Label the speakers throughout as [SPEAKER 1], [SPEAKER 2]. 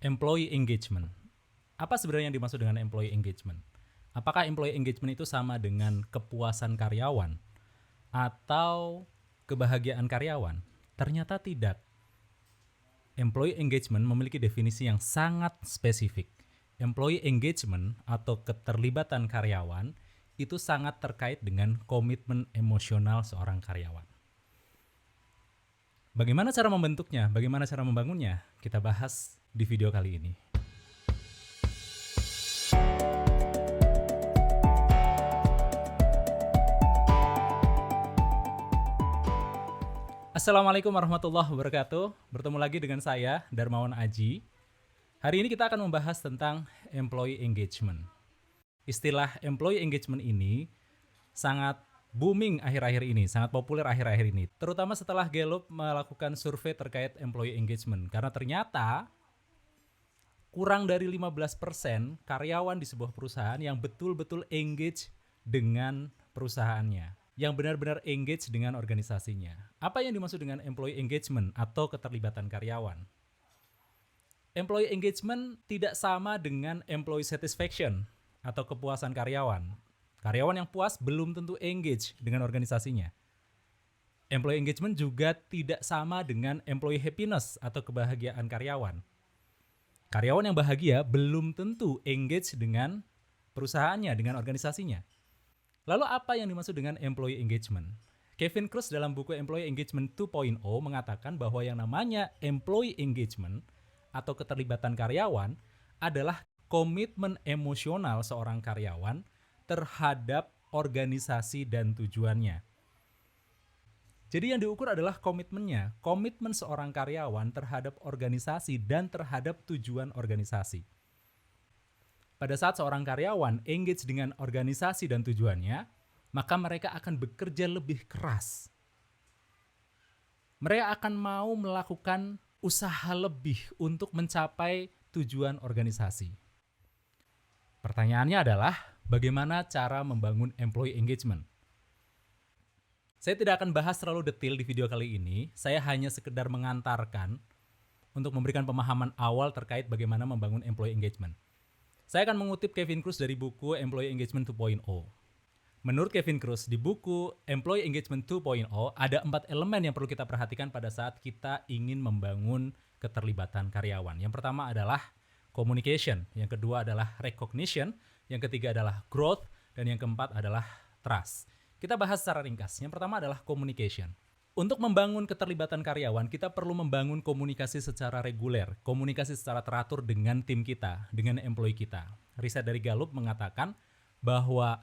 [SPEAKER 1] Employee engagement. Apa sebenarnya yang dimaksud dengan employee engagement? Apakah employee engagement itu sama dengan kepuasan karyawan atau kebahagiaan karyawan? Ternyata tidak. Employee engagement memiliki definisi yang sangat spesifik. Employee engagement atau keterlibatan karyawan itu sangat terkait dengan komitmen emosional seorang karyawan. Bagaimana cara membentuknya? Bagaimana cara membangunnya? Kita bahas di video kali ini. Assalamualaikum warahmatullahi wabarakatuh. Bertemu lagi dengan saya, Darmawan Aji. Hari ini kita akan membahas tentang employee engagement. Istilah employee engagement ini sangat booming akhir-akhir ini, sangat populer akhir-akhir ini. Terutama setelah Gallup melakukan survei terkait employee engagement. Karena ternyata kurang dari 15% karyawan di sebuah perusahaan yang betul-betul engage dengan perusahaannya, yang benar-benar engage dengan organisasinya. Apa yang dimaksud dengan employee engagement atau keterlibatan karyawan? Employee engagement tidak sama dengan employee satisfaction atau kepuasan karyawan. Karyawan yang puas belum tentu engage dengan organisasinya. Employee engagement juga tidak sama dengan employee happiness atau kebahagiaan karyawan. Karyawan yang bahagia belum tentu engage dengan perusahaannya, dengan organisasinya. Lalu apa yang dimaksud dengan employee engagement? Kevin Kruse dalam buku Employee Engagement 2.0 mengatakan bahwa yang namanya employee engagement atau keterlibatan karyawan adalah komitmen emosional seorang karyawan terhadap organisasi dan tujuannya. Jadi yang diukur adalah komitmennya, komitmen seorang karyawan terhadap organisasi dan terhadap tujuan organisasi. Pada saat seorang karyawan engage dengan organisasi dan tujuannya, maka mereka akan bekerja lebih keras. Mereka akan mau melakukan usaha lebih untuk mencapai tujuan organisasi. Pertanyaannya adalah, bagaimana cara membangun employee engagement? Saya tidak akan bahas terlalu detail di video kali ini, saya hanya sekedar mengantarkan untuk memberikan pemahaman awal terkait bagaimana membangun employee engagement. Saya akan mengutip Kevin Kruse dari buku Employee Engagement 2.0. Menurut Kevin Kruse, di buku Employee Engagement 2.0 ada 4 elemen yang perlu kita perhatikan pada saat kita ingin membangun keterlibatan karyawan. Yang pertama adalah communication, yang kedua adalah recognition, yang ketiga adalah growth, dan yang keempat adalah trust. Kita bahas secara ringkas. Yang pertama adalah communication. Untuk membangun keterlibatan karyawan, kita perlu membangun komunikasi secara reguler, komunikasi secara teratur dengan tim kita, dengan employee kita. Riset dari Gallup mengatakan bahwa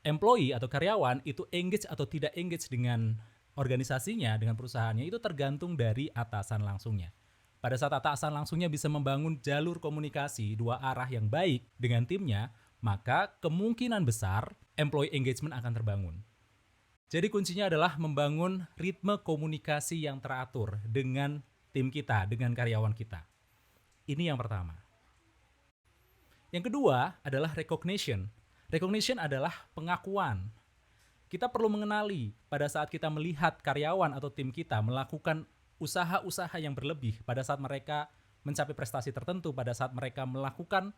[SPEAKER 1] employee atau karyawan itu engage atau tidak engage dengan organisasinya, dengan perusahaannya, itu tergantung dari atasan langsungnya. Pada saat atasan langsungnya bisa membangun jalur komunikasi dua arah yang baik dengan timnya, maka kemungkinan besar employee engagement akan terbangun. Jadi kuncinya adalah membangun ritme komunikasi yang teratur dengan tim kita, dengan karyawan kita. Ini yang pertama. Yang kedua adalah recognition. Recognition adalah pengakuan. Kita perlu mengenali pada saat kita melihat karyawan atau tim kita melakukan usaha-usaha yang berlebih, pada saat mereka mencapai prestasi tertentu, pada saat mereka melakukan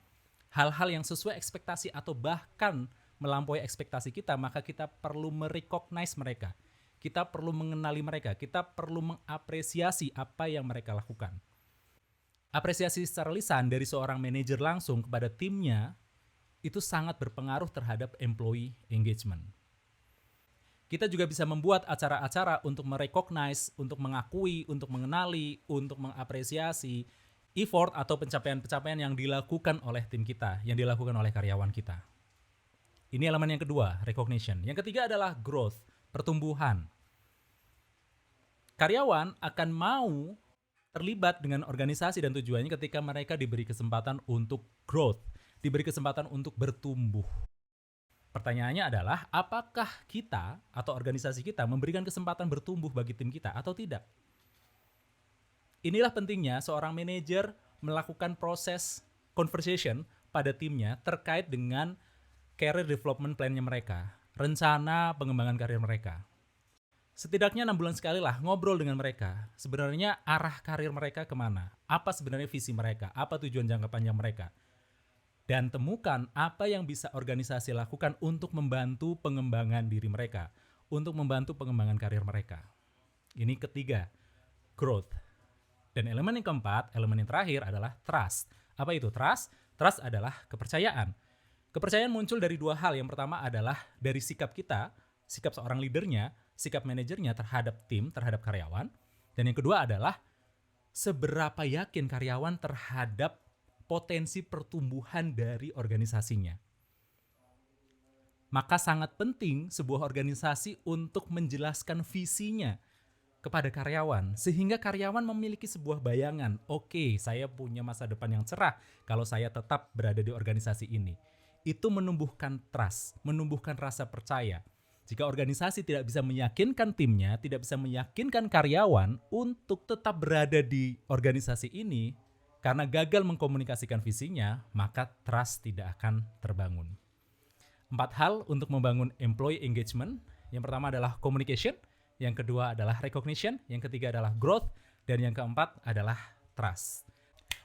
[SPEAKER 1] hal-hal yang sesuai ekspektasi atau bahkan melampaui ekspektasi kita, maka kita perlu merecognize mereka. Kita perlu mengenali mereka, kita perlu mengapresiasi apa yang mereka lakukan. Apresiasi secara lisan dari seorang manajer langsung kepada timnya itu sangat berpengaruh terhadap employee engagement. Kita juga bisa membuat acara-acara untuk merecognize, untuk mengakui, untuk mengenali, untuk mengapresiasi effort atau pencapaian-pencapaian yang dilakukan oleh tim kita, yang dilakukan oleh karyawan kita. Ini elemen yang kedua, recognition. Yang ketiga adalah growth, pertumbuhan. Karyawan akan mau terlibat dengan organisasi dan tujuannya ketika mereka diberi kesempatan untuk growth, diberi kesempatan untuk bertumbuh. Pertanyaannya adalah, apakah kita atau organisasi kita memberikan kesempatan bertumbuh bagi tim kita atau tidak? Inilah pentingnya seorang manajer melakukan proses conversation pada timnya terkait dengan career development plan-nya mereka, rencana pengembangan karir mereka. Setidaknya 6 bulan sekali lah ngobrol dengan mereka. Sebenarnya arah karir mereka kemana? Apa sebenarnya visi mereka? Apa tujuan jangka panjang mereka? Dan temukan apa yang bisa organisasi lakukan untuk membantu pengembangan diri mereka, untuk membantu pengembangan karir mereka. Ini ketiga, growth. Dan elemen yang keempat, elemen yang terakhir adalah trust. Apa itu trust? Trust adalah kepercayaan. Kepercayaan muncul dari dua hal. Yang pertama adalah dari sikap kita, sikap seorang leadernya, sikap manajernya terhadap tim, terhadap karyawan. Dan yang kedua adalah seberapa yakin karyawan terhadap potensi pertumbuhan dari organisasinya. Maka sangat penting sebuah organisasi untuk menjelaskan visinya kepada karyawan, sehingga karyawan memiliki sebuah bayangan, oke, saya punya masa depan yang cerah kalau saya tetap berada di organisasi ini. Itu menumbuhkan trust, menumbuhkan rasa percaya. Jika organisasi tidak bisa meyakinkan timnya, tidak bisa meyakinkan karyawan untuk tetap berada di organisasi ini, karena gagal mengkomunikasikan visinya, maka trust tidak akan terbangun. 4 hal untuk membangun employee engagement. Yang pertama adalah communication, yang kedua adalah recognition, yang ketiga adalah growth, dan yang keempat adalah trust.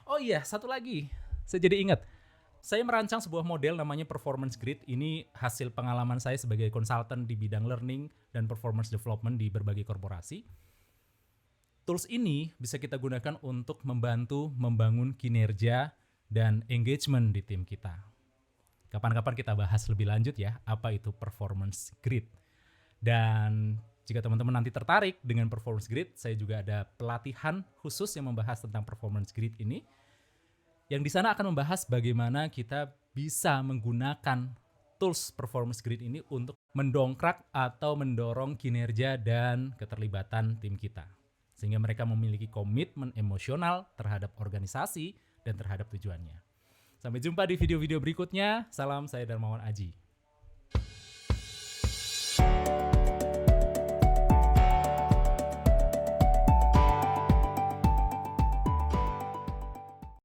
[SPEAKER 1] Oh iya, satu lagi. Saya jadi ingat. Saya merancang sebuah model namanya performance grid. Ini hasil pengalaman saya sebagai konsultan di bidang learning dan performance development di berbagai korporasi. Tools ini bisa kita gunakan untuk membantu membangun kinerja dan engagement di tim kita. Kapan-kapan kita bahas lebih lanjut ya, apa itu performance grid. Dan jika teman-teman nanti tertarik dengan performance grid, saya juga ada pelatihan khusus yang membahas tentang performance grid ini. Yang di sana akan membahas bagaimana kita bisa menggunakan tools performance grid ini untuk mendongkrak atau mendorong kinerja dan keterlibatan tim kita. Sehingga mereka memiliki komitmen emosional terhadap organisasi dan terhadap tujuannya. Sampai jumpa di video-video berikutnya. Salam, saya Darmawan Aji.